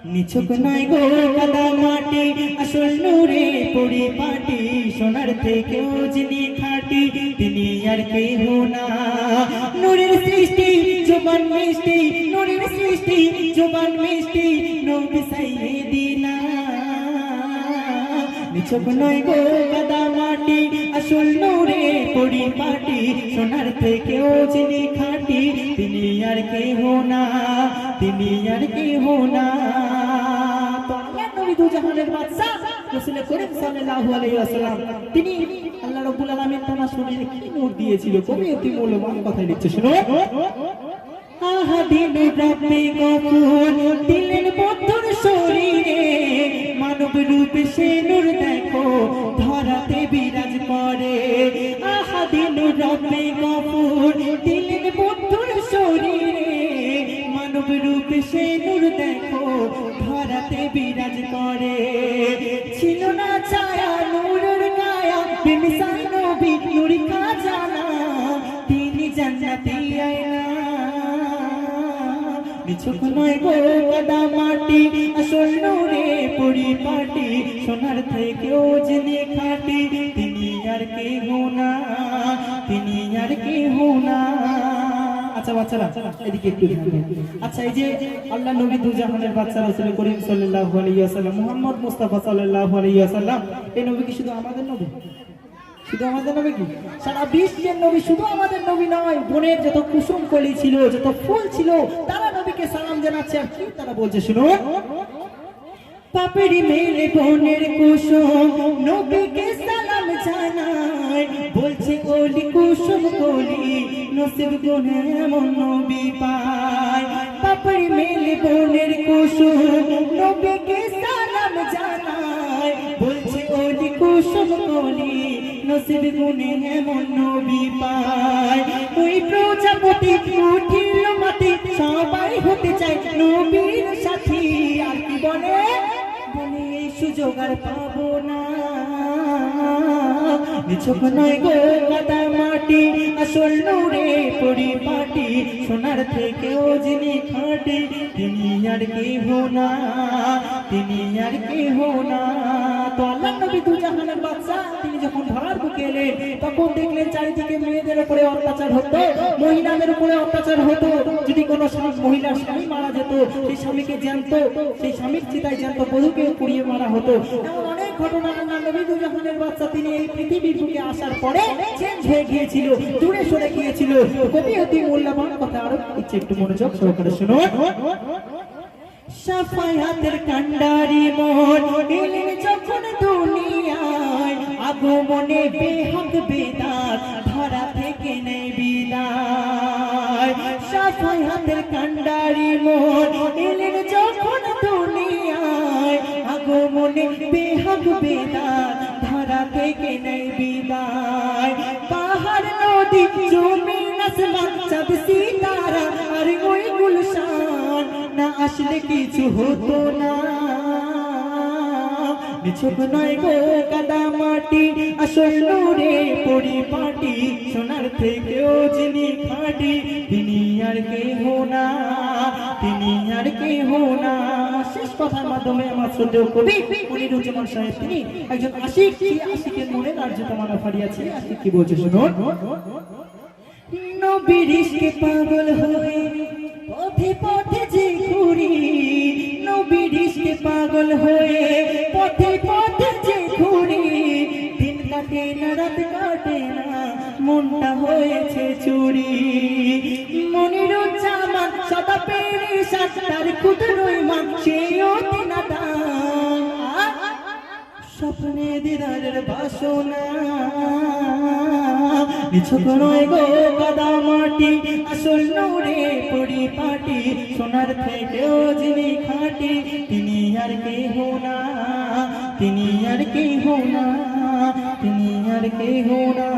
নিছক নয় গো কাদা মাটি আসল নূরে পরিপাটি সোনার থেকেও যিনি খাঁটি তিনি আর কেহ না নূরের সৃষ্টি জবান মিষ্টি নূরের সৃষ্টি জবান মিষ্টি নবী সাইয়েদিনা নিছক নয় গো কাদা মাটি আসল নূরে পরিপাটি সোনার থেকেও যিনি খাঁটি তিনি আর কেহ না তিনি আর কেহ না নবী দু জাহানের বাদশা রাসূল করিম সাল্লাল্লাহু আলাইহি ওয়াসাল্লাম তিনি আল্লাহ রাব্বুল আলামিন তার শরীরে কি নূর দিয়েছিল কবি অতি মূল্যবান কথা লিখছে শুনো আহা দিন রব্বে গফুর দিলেন বন্ধুর শরীরে মানব রূপে সে নূর দেখো ধরাতে বিরাজ করে আহা দিন রব্বে গফুর দিলেন বন্ধুর শরীরে মানব রূপে সে নূর দেখো ধরাতে বিরাজ করে ছিল না ছায়া নূরের গায়া বেমিসাল নবী নূর খাজানা তিনি জান্নাতি আয়না নিছক নয় গো কাদা মাটি আসল নূরে পরিপাটি সোনার থেকেও যিনি খাঁটি তিনি আর কেহ না তিনি আর কেহ না আচ্ছা বাচ্চারা এদিকে একটু আচ্ছা এই যে আল্লাহ নবী দু জাহানের বাদশা রাসূল করিম সাল্লাল্লাহু আলাইহি ওয়াসাল্লাম মুহাম্মদ মুস্তাফা সাল্লাল্লাহু আলাইহি ওয়াসাল্লাম এই নবী কি শুধু আমাদের নবী শুধু আমাদের নবী কি সারা বিশ্বের নবী শুধু আমাদের নবী নয় বনের যত কুসুম কলি ছিল যত ফুল ছিল তারা নবীকে সালাম জানাচ্ছে আর কি তারা বলছে শুনো পাপড়ি মেলে বনের কুসুম নবীকে সালাম জানায় বলছে ওলি কুসুম কলি নসিব গুনে এমন নবী পায় পাপড়ি মেলে বনের কুসুম নবীকে সালাম জানায় বলছে ওলি কুসুম কলি নসিব গুনে এমন নবী পায় ওই প্রজাপতি উঠিল মাটি সবাই হতে চায় নবীর সাথী আর কি বলে বলে এই সুযোগ আর পাবো না নিছক নয় গো কাদা মাটি আসল নূরে পরিপাটি সোনার থেকেও যিনি খাঁটি তিনি আর কেহ না তিনি আর কেহ না তো আল্লাহ নবী দু জাহানের বাদশা তিনি যখন ধরার বুকে এলেন তখন দেখলেন চারিদিকে মেয়েদের উপরে অত্যাচার হতো মহিলাদের উপরে অত্যাচার হতো যদি কোনো মহিলার স্বামী মারা যেত সেই স্বামীকে জ্যান্ত সেই স্বামীর চিতায় জ্যান্ত বধূকে পুড়িয়ে মারা হতো এমন অনেক ঘটনা আল্লাহ নবী দু জাহানের বাদশা তিনি এই পৃথিবীর বুকে আসার পরে চেঞ্জ হয়ে গিয়েছিল দূরে সরে গিয়েছিল কবি অতি মূল্যবান কথা আরো ইচ্ছে একটু মনোযোগ সহকারে শুনো সাফায়াতের কান্ডারি মন এলেন যখন দুনিয়ায় আগমনে বেহক বেদাত ধরা থেকে নেই বিদায় সাফায়াতের কান্ডারি মন এলেন যখন দুনিয়ায় আগমনে বেহক বেদাত ধরা থেকে নেই বিদায় পাহাড় নদী জমিন আসমান চাঁদ সিতারা আর ওই গুলশান না আসলে কিছু হতো না নিছক নয় গো কাদা মাটি আসল নূরে পরিপাটি সোনার থেকেও যিনি খাঁটি তিনি আর কেহ না তিনি আর কেহ না শেষ কথার মাধ্যমে আমার শ্রদ্ধেয় কবি মনিরুজ্জামান সাহেব তিনি একজন আশিক সেই আশিকের মনে নার্যতা মানা ফারিয়াছে আশিক কি বলছে শুনুন নবীর ইশকে পাগল হয়ে পথে পথে যে ঘুরি নবীর ইশকে পাগল হয়ে পথে পথে যে ঘুরি দিন কাটে না রাত কাটে না মনটা হয়েছে চুরি মনিরুজ্জামান সদা পেরেশান তার ক্ষুদ্রই মান সেও তিনাটা স্বপ্নে দিদারের বাসনা নিছক নয় গো কাদা মাটি আসল নূরে পরিপাটি সোনার থেকেও যিনি খাঁটি তিনি আর কেহ না তিনি আর কেহ না তিনি আর কেহ না